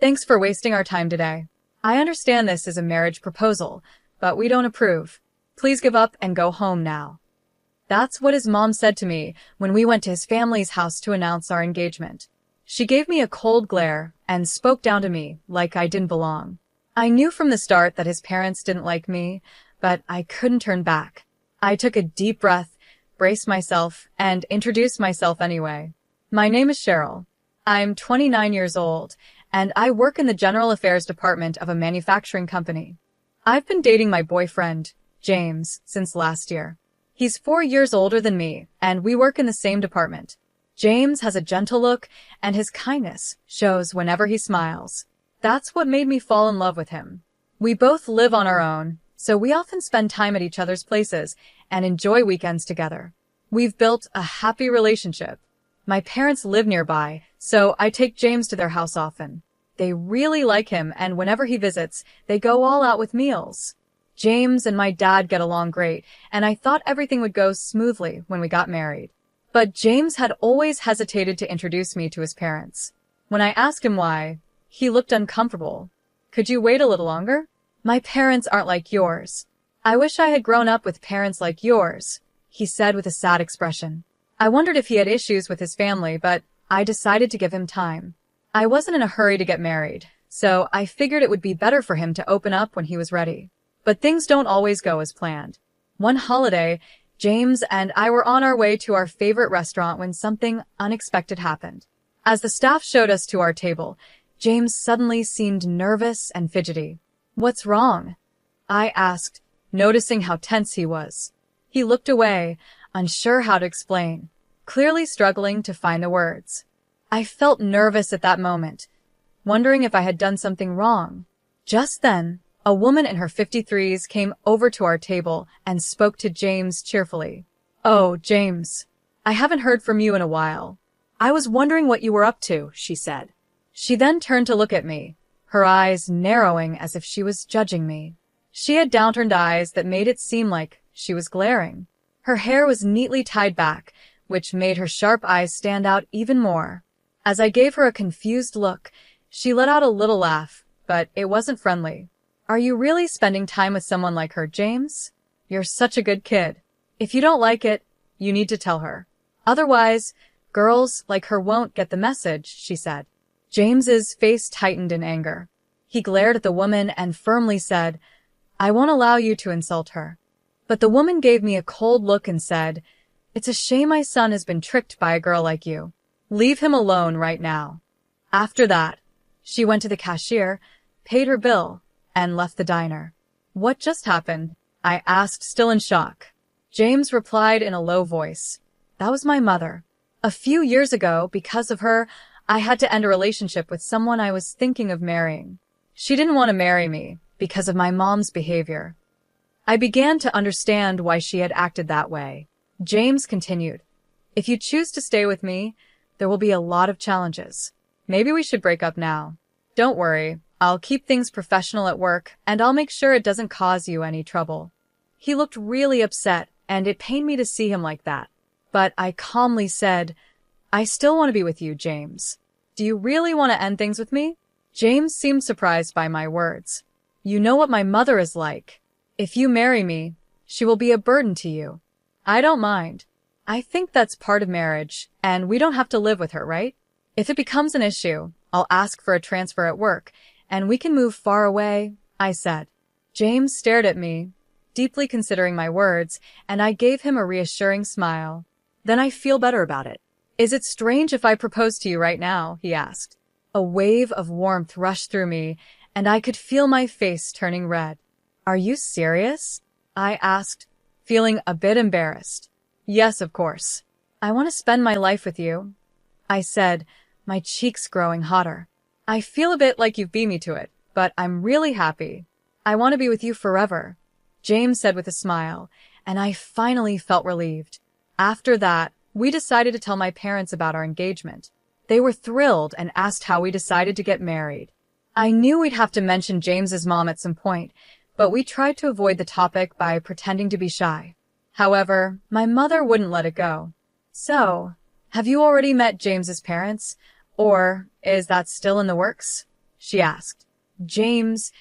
Thanks for wasting our time today. I understand this is a marriage proposal, but we don't approve. Please give up and go home now. That's what his mom said to me when we went to his family's house to announce our engagement. She gave me a cold glare and spoke down to me like I didn't belong. I knew from the start that his parents didn't like me, but I couldn't turn back. I took a deep breath, braced myself, and introduced myself anyway. My name is Cheryl. I'm 29 years old, and I work in the general affairs department of a manufacturing company. I've been dating my boyfriend, James, since last year. He's 4 years older than me, and we work in the same department. James has a gentle look, and his kindness shows whenever he smiles. That's what made me fall in love with him. We both live on our own, so we often spend time at each other's places and enjoy weekends together. We've built a happy relationship. My parents live nearby, so I take James to their house often. They really like him, and whenever he visits, they go all out with meals. James and my dad get along great, and I thought everything would go smoothly when we got married. But James had always hesitated to introduce me to his parents. When I asked him why, he looked uncomfortable. Could you wait a little longer? My parents aren't like yours. I wish I had grown up with parents like yours, he said with a sad expression. I wondered if he had issues with his family, but I decided to give him time. I wasn't in a hurry to get married, so I figured it would be better for him to open up when he was ready. But things don't always go as planned. One holiday, James and I were on our way to our favorite restaurant when something unexpected happened. As the staff showed us to our table, James suddenly seemed nervous and fidgety. What's wrong? I asked, noticing how tense he was. He looked away, unsure how to explain, clearly struggling to find the words. I felt nervous at that moment, wondering if I had done something wrong. Just then, a woman in her 53s came over to our table and spoke to James cheerfully. Oh, James, I haven't heard from you in a while. I was wondering what you were up to, she said. She then turned to look at me, her eyes narrowing as if she was judging me. She had downturned eyes that made it seem like she was glaring. Her hair was neatly tied back, which made her sharp eyes stand out even more. As I gave her a confused look, she let out a little laugh, but it wasn't friendly. Are you really spending time with someone like her, James? You're such a good kid. If you don't like it, you need to tell her. Otherwise, girls like her won't get the message, she said. James's face tightened in anger. He glared at the woman and firmly said, I won't allow you to insult her. But the woman gave me a cold look and said, It's a shame my son has been tricked by a girl like you. Leave him alone right now. After that, she went to the cashier, paid her bill, and left the diner. What just happened? I asked, still in shock. James replied in a low voice. That was my mother. A few years ago, because of her, I had to end a relationship with someone I was thinking of marrying. She didn't want to marry me because of my mom's behavior. I began to understand why she had acted that way. James continued, If you choose to stay with me, there will be a lot of challenges. Maybe we should break up now. Don't worry. I'll keep things professional at work, and I'll make sure it doesn't cause you any trouble. He looked really upset, and it pained me to see him like that. But I calmly said, I still want to be with you, James. Do you really want to end things with me? James seemed surprised by my words. You know what my mother is like. If you marry me, she will be a burden to you. I don't mind. I think that's part of marriage, and we don't have to live with her, right? If it becomes an issue, I'll ask for a transfer at work, and we can move far away, I said. James stared at me, deeply considering my words, and I gave him a reassuring smile. Then I feel better about it. Is it strange if I propose to you right now? He asked. A wave of warmth rushed through me, and I could feel my face turning red. Are you serious? I asked, feeling a bit embarrassed. Yes, of course. I want to spend my life with you, I said, my cheeks growing hotter. I feel a bit like you've beat me to it, but I'm really happy. I want to be with you forever, James said with a smile, and I finally felt relieved. After that, we decided to tell my parents about our engagement. They were thrilled and asked how we decided to get married. I knew we'd have to mention James's mom at some point, but we tried to avoid the topic by pretending to be shy. However, my mother wouldn't let it go. So, have you already met James's parents? Or is that still in the works? she asked. James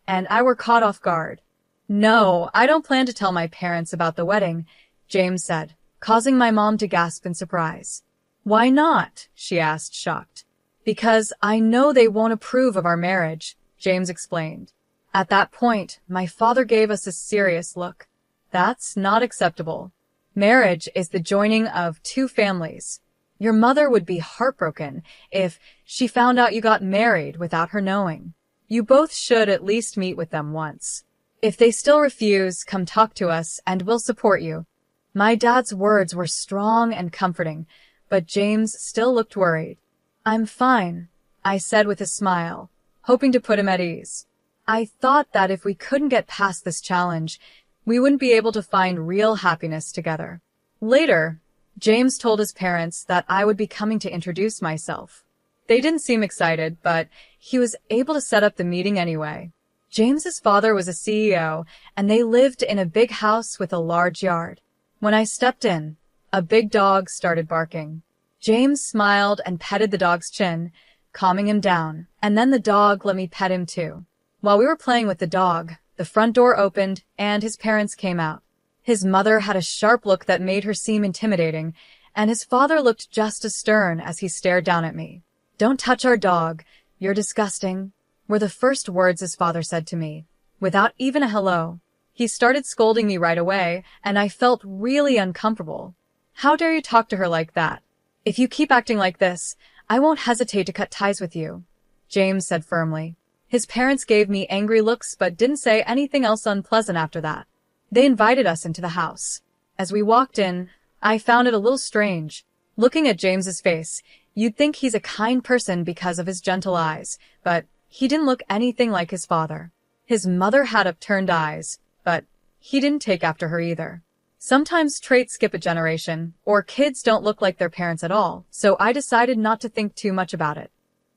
and I were caught off guard. No, I don't plan to tell my parents about the wedding, James said, causing my mom to gasp in surprise. Why not? She asked, shocked. Because I know they won't approve of our marriage, James explained. At that point, my father gave us a serious look. That's not acceptable. Marriage is the joining of two families. Your mother would be heartbroken if she found out you got married without her knowing. You both should at least meet with them once. If they still refuse, come talk to us and we'll support you. My dad's words were strong and comforting, but James still looked worried. I'm fine, I said with a smile, hoping to put him at ease. I thought that if we couldn't get past this challenge, we wouldn't be able to find real happiness together. Later, James told his parents that I would be coming to introduce myself. They didn't seem excited, but he was able to set up the meeting anyway. James's father was a CEO, and they lived in a big house with a large yard. When I stepped in, a big dog started barking. James smiled and petted the dog's chin, calming him down, and then the dog let me pet him too. While we were playing with the dog, the front door opened and his parents came out. His mother had a sharp look that made her seem intimidating, and his father looked just as stern as he stared down at me. Don't touch our dog. You're disgusting, were the first words his father said to me, without even a hello. He started scolding me right away, and I felt really uncomfortable. How dare you talk to her like that? If you keep acting like this, I won't hesitate to cut ties with you, James said firmly. His parents gave me angry looks but didn't say anything else unpleasant after that. They invited us into the house. As we walked in, I found it a little strange. Looking at James's face, you'd think he's a kind person because of his gentle eyes, but he didn't look anything like his father. His mother had upturned eyes, but he didn't take after her either. Sometimes traits skip a generation, or kids don't look like their parents at all, so I decided not to think too much about it.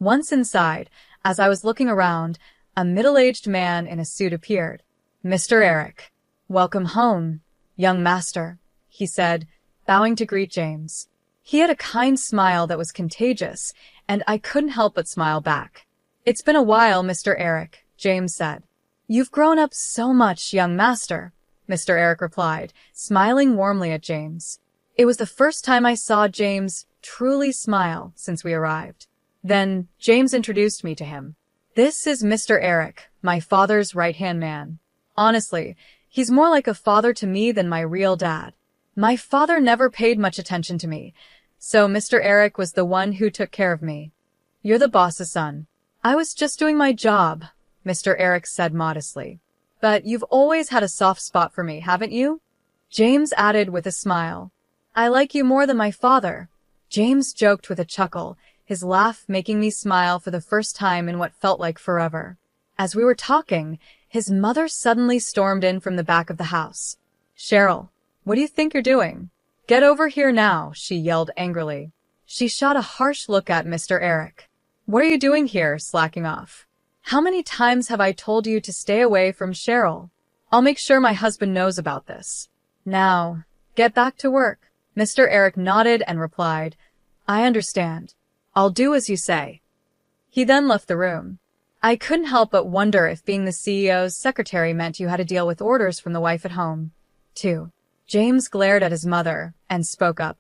Once inside, as I was looking around, a middle-aged man in a suit appeared. Mr. Eric. Welcome home, young master, he said, bowing to greet James. He had a kind smile that was contagious, and I couldn't help but smile back. It's been a while, Mr. Eric, James said. You've grown up so much, young master, Mr. Eric replied, smiling warmly at James. It was the first time I saw James truly smile since we arrived. Then James introduced me to him. This is Mr. Eric, my father's right-hand man. Honestly, he's more like a father to me than my real dad. My father never paid much attention to me, so Mr. Eric was the one who took care of me. You're the boss's son. I was just doing my job, Mr. Eric said modestly. But you've always had a soft spot for me, haven't you? James added with a smile. I like you more than my father. James joked with a chuckle, his laugh making me smile for the first time in what felt like forever. As we were talking, his mother suddenly stormed in from the back of the house. Cheryl, what do you think you're doing? Get over here now, she yelled angrily. She shot a harsh look at Mr. Eric. What are you doing here, slacking off? How many times have I told you to stay away from Cheryl? I'll make sure my husband knows about this. Now, get back to work. Mr. Eric nodded and replied, I understand. I'll do as you say. He then left the room. I couldn't help but wonder if being the CEO's secretary meant you had to deal with orders from the wife at home, too. James glared at his mother and spoke up.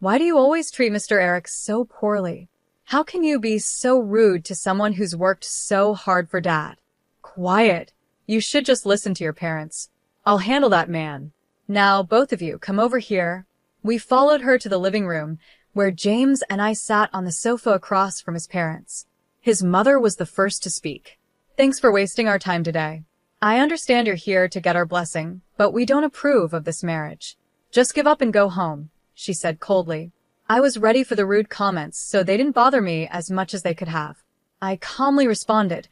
Why do you always treat Mr. Eric so poorly? How can you be so rude to someone who's worked so hard for Dad? Quiet. You should just listen to your parents. I'll handle that man. Now, both of you, come over here. We followed her to the living room, where James and I sat on the sofa across from his parents. His mother was the first to speak. Thanks for wasting our time today. I understand you're here to get our blessing, but we don't approve of this marriage. Just give up and go home, she said coldly. I was ready for the rude comments, so they didn't bother me as much as they could have. I calmly responded,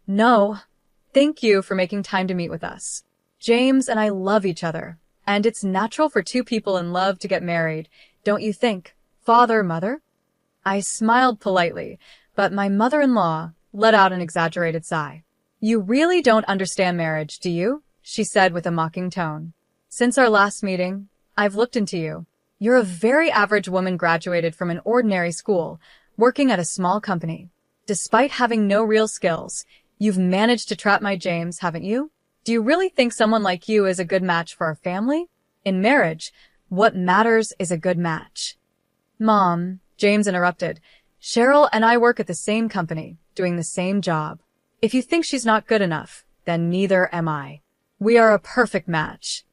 No, thank you for making time to meet with us. James and I love each other, and it's natural for two people in love to get married, don't you think, father, mother? I smiled politely, but my mother-in-law let out an exaggerated sigh. You really don't understand marriage, do you? She said with a mocking tone. Since our last meeting, I've looked into you. You're a very average woman graduated from an ordinary school, working at a small company. Despite having no real skills, you've managed to trap my James, haven't you? Do you really think someone like you is a good match for our family? In marriage, what matters is a good match. Mom, James interrupted. Cheryl and I work at the same company, doing the same job. If you think she's not good enough, then neither am I. We are a perfect match.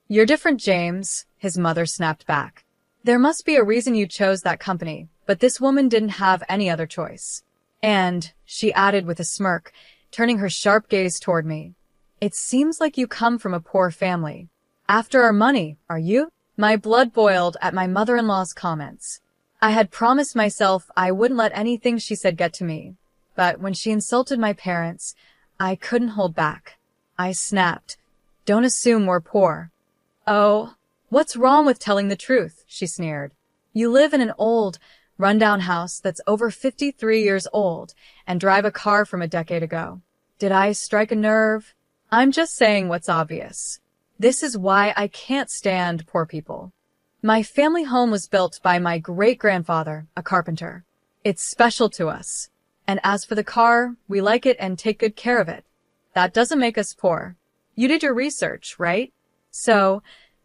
You're different, James, his mother snapped back. There must be a reason you chose that company, but this woman didn't have any other choice. And, she added with a smirk, turning her sharp gaze toward me, it seems like you come from a poor family. After our money, are you? My blood boiled at my mother-in-law's comments. I had promised myself I wouldn't let anything she said get to me, but when she insulted my parents, I couldn't hold back. I snapped, don't assume we're poor. Oh, what's wrong with telling the truth? She sneered. You live in an old, rundown house that's over 53 years old and drive a car from a decade ago. Did I strike a nerve? I'm just saying what's obvious. This is why I can't stand poor people. My family home was built by my great-grandfather, a carpenter. It's special to us. And as for the car, we like it and take good care of it. That doesn't make us poor. You did your research, right? So,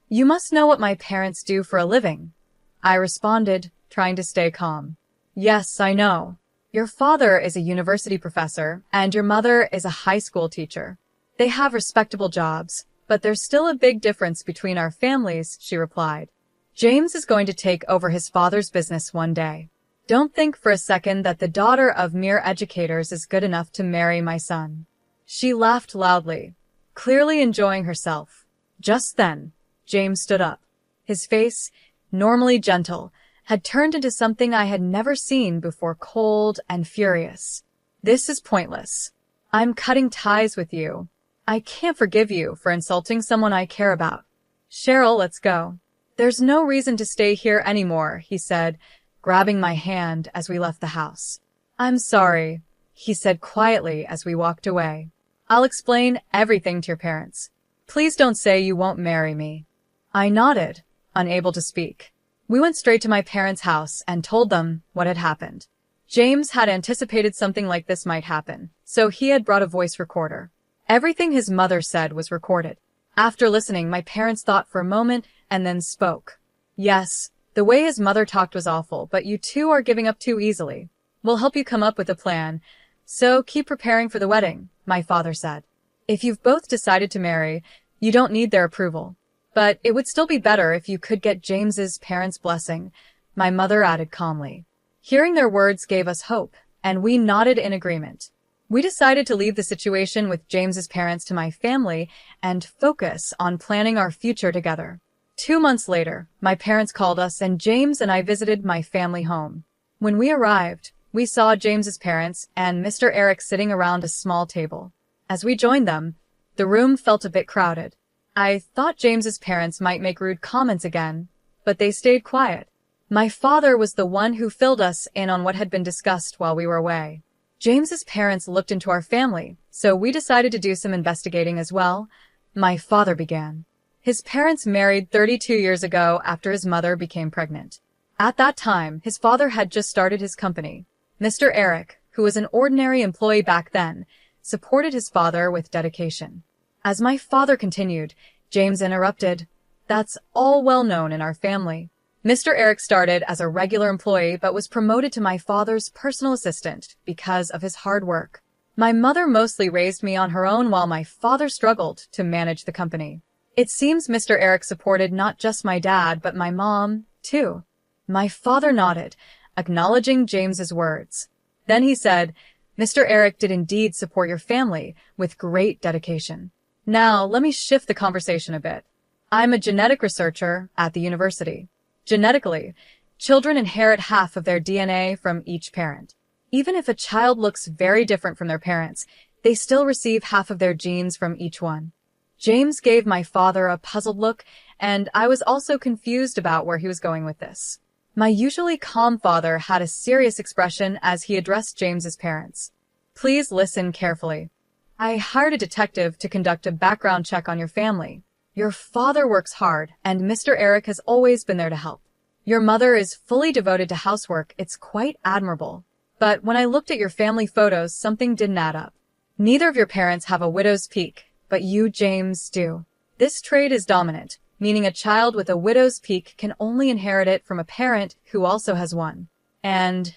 you must know what my parents do for a living. I responded, trying to stay calm. Yes, I know. Your father is a university professor, and your mother is a high school teacher. They have respectable jobs, but there's still a big difference between our families, she replied. James is going to take over his father's business one day. Don't think for a second that the daughter of mere educators is good enough to marry my son. She laughed loudly, clearly enjoying herself. Just then, James stood up. His face, normally gentle, had turned into something I had never seen before, cold and furious. This is pointless. I'm cutting ties with you. I can't forgive you for insulting someone I care about. Cheryl, let's go. There's no reason to stay here anymore, he said, grabbing my hand as we left the house. I'm sorry, he said quietly as we walked away. I'll explain everything to your parents. Please don't say you won't marry me. I nodded, unable to speak. We went straight to my parents' house and told them what had happened. James had anticipated something like this might happen, so he had brought a voice recorder. Everything his mother said was recorded. After listening, my parents thought for a moment and then spoke. Yes, the way his mother talked was awful, but you two are giving up too easily. We'll help you come up with a plan, so keep preparing for the wedding, my father said. If you've both decided to marry, you don't need their approval. But it would still be better if you could get James's parents' blessing, my mother added calmly. Hearing their words gave us hope, and we nodded in agreement. We decided to leave the situation with James's parents to my family and focus on planning our future together. 2 months later, my parents called us and James and I visited my family home. When we arrived, we saw James's parents and Mr. Eric sitting around a small table. As we joined them, the room felt a bit crowded. I thought James's parents might make rude comments again, but they stayed quiet. My father was the one who filled us in on what had been discussed while we were away. James's parents looked into our family, so we decided to do some investigating as well. My father began. His parents married 32 years ago after his mother became pregnant. At that time, his father had just started his company. Mr. Eric, who was an ordinary employee back then, supported his father with dedication. As my father continued, James interrupted. That's all well known in our family. Mr. Eric started as a regular employee but was promoted to my father's personal assistant because of his hard work. My mother mostly raised me on her own while my father struggled to manage the company. It seems Mr. Eric supported not just my dad but my mom, too. My father nodded, acknowledging James's words. Then he said, Mr. Eric did indeed support your family with great dedication. Now, let me shift the conversation a bit. I'm a genetic researcher at the university. Genetically, children inherit half of their DNA from each parent. Even if a child looks very different from their parents, they still receive half of their genes from each one. James gave my father a puzzled look, and I was also confused about where he was going with this. My usually calm father had a serious expression as he addressed James's parents. Please listen carefully. I hired a detective to conduct a background check on your family. Your father works hard, and Mr. Eric has always been there to help. Your mother is fully devoted to housework. It's quite admirable. But when I looked at your family photos, something didn't add up. Neither of your parents have a widow's peak, but you, James, do. This trait is dominant, meaning a child with a widow's peak can only inherit it from a parent who also has one. And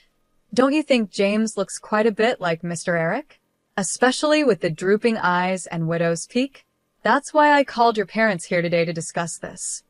don't you think James looks quite a bit like Mr. Eric? Especially with the drooping eyes and widow's peak? That's why I called your parents here today to discuss this.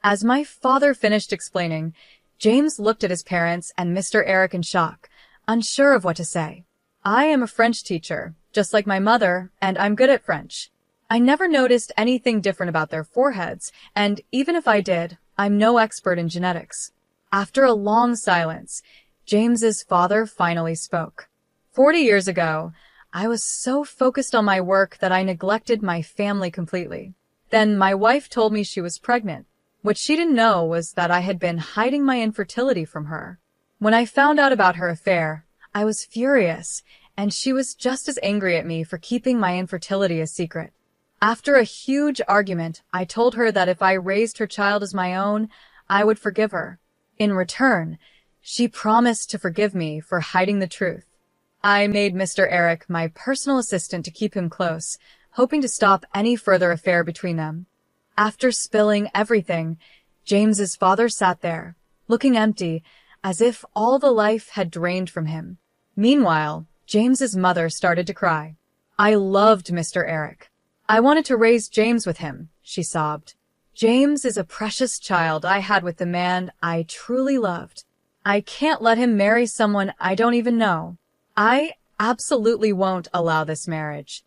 As my father finished explaining, James looked at his parents and Mr. Eric in shock, unsure of what to say. I am a French teacher, just like my mother, and I'm good at French. I never noticed anything different about their foreheads, and even if I did, I'm no expert in genetics. After a long silence, James's father finally spoke. 40 years ago, I was so focused on my work that I neglected my family completely. Then my wife told me she was pregnant. What she didn't know was that I had been hiding my infertility from her. When I found out about her affair, I was furious, and she was just as angry at me for keeping my infertility a secret. After a huge argument, I told her that if I raised her child as my own, I would forgive her. In return, she promised to forgive me for hiding the truth. I made Mr. Eric my personal assistant to keep him close, hoping to stop any further affair between them. After spilling everything, James's father sat there, looking empty, as if all the life had drained from him. Meanwhile, James's mother started to cry. I loved Mr. Eric. I wanted to raise James with him, she sobbed. James is a precious child I had with the man I truly loved. I can't let him marry someone I don't even know. I absolutely won't allow this marriage.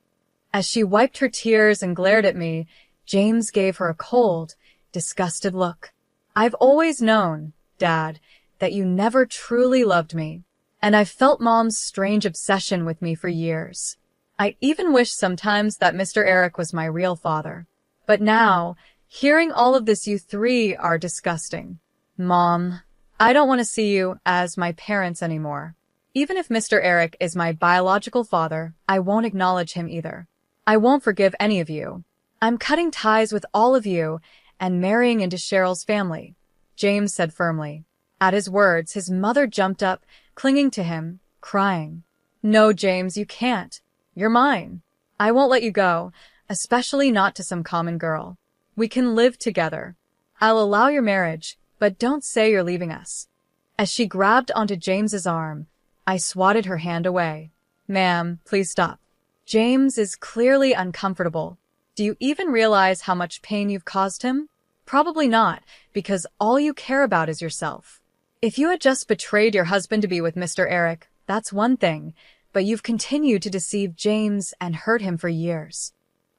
As she wiped her tears and glared at me, James gave her a cold, disgusted look. I've always known, Dad, that you never truly loved me, and I've felt Mom's strange obsession with me for years. I even wish sometimes that Mr. Eric was my real father. But now, hearing all of this, you three are disgusting. Mom, I don't want to see you as my parents anymore. Even if Mr. Eric is my biological father, I won't acknowledge him either. I won't forgive any of you. I'm cutting ties with all of you and marrying into Cheryl's family, James said firmly. At his words, his mother jumped up, clinging to him, crying. No, James, you can't. You're mine. I won't let you go, especially not to some common girl. We can live together. I'll allow your marriage, but don't say you're leaving us. As she grabbed onto James's arm, I swatted her hand away. Ma'am, please stop. James is clearly uncomfortable. Do you even realize how much pain you've caused him? Probably not, because all you care about is yourself. If you had just betrayed your husband to be with Mr. Eric, that's one thing, but you've continued to deceive James and hurt him for years.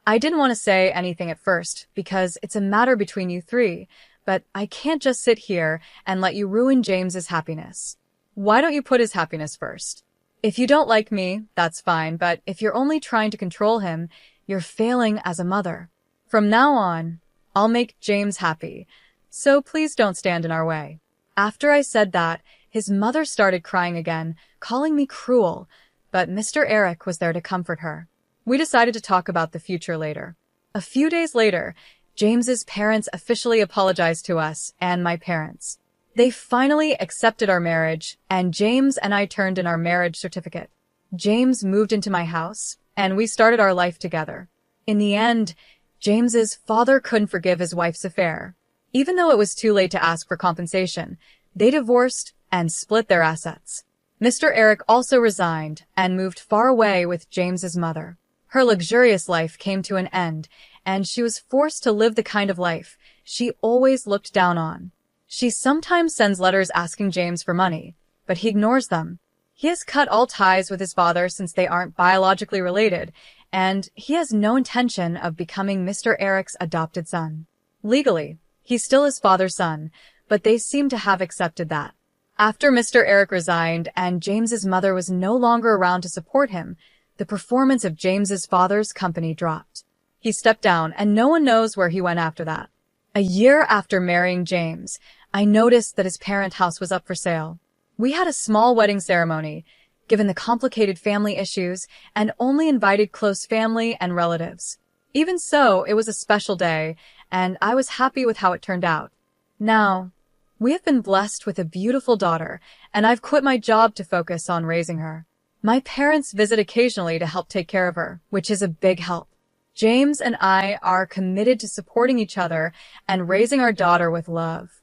I didn't want to say anything at first, because it's a matter between you three, but I can't just sit here and let you ruin James's happiness. Why don't you put his happiness first? If you don't like me, that's fine, but if you're only trying to control him, you're failing as a mother. From now on, I'll make James happy, so please don't stand in our way. After I said that, his mother started crying again, calling me cruel, but Mr. Eric was there to comfort her. We decided to talk about the future later. A few days later, James's parents officially apologized to us and my parents. They finally accepted our marriage, and James and I turned in our marriage certificate. James moved into my house, and we started our life together. In the end, James's father couldn't forgive his wife's affair. Even though it was too late to ask for compensation, they divorced and split their assets. Mr. Eric also resigned and moved far away with James's mother. Her luxurious life came to an end, and she was forced to live the kind of life she always looked down on. She sometimes sends letters asking James for money, but he ignores them. He has cut all ties with his father since they aren't biologically related, and he has no intention of becoming Mr. Eric's adopted son. Legally, he's still his father's son, but they seem to have accepted that. After Mr. Eric resigned and James's mother was no longer around to support him, the performance of James's father's company dropped. He stepped down, and no one knows where he went after that. A year after marrying James, I noticed that his parent house was up for sale. We had a small wedding ceremony, given the complicated family issues, and only invited close family and relatives. Even so, it was a special day, and I was happy with how it turned out. Now, we have been blessed with a beautiful daughter, and I've quit my job to focus on raising her. My parents visit occasionally to help take care of her, which is a big help. James and I are committed to supporting each other and raising our daughter with love.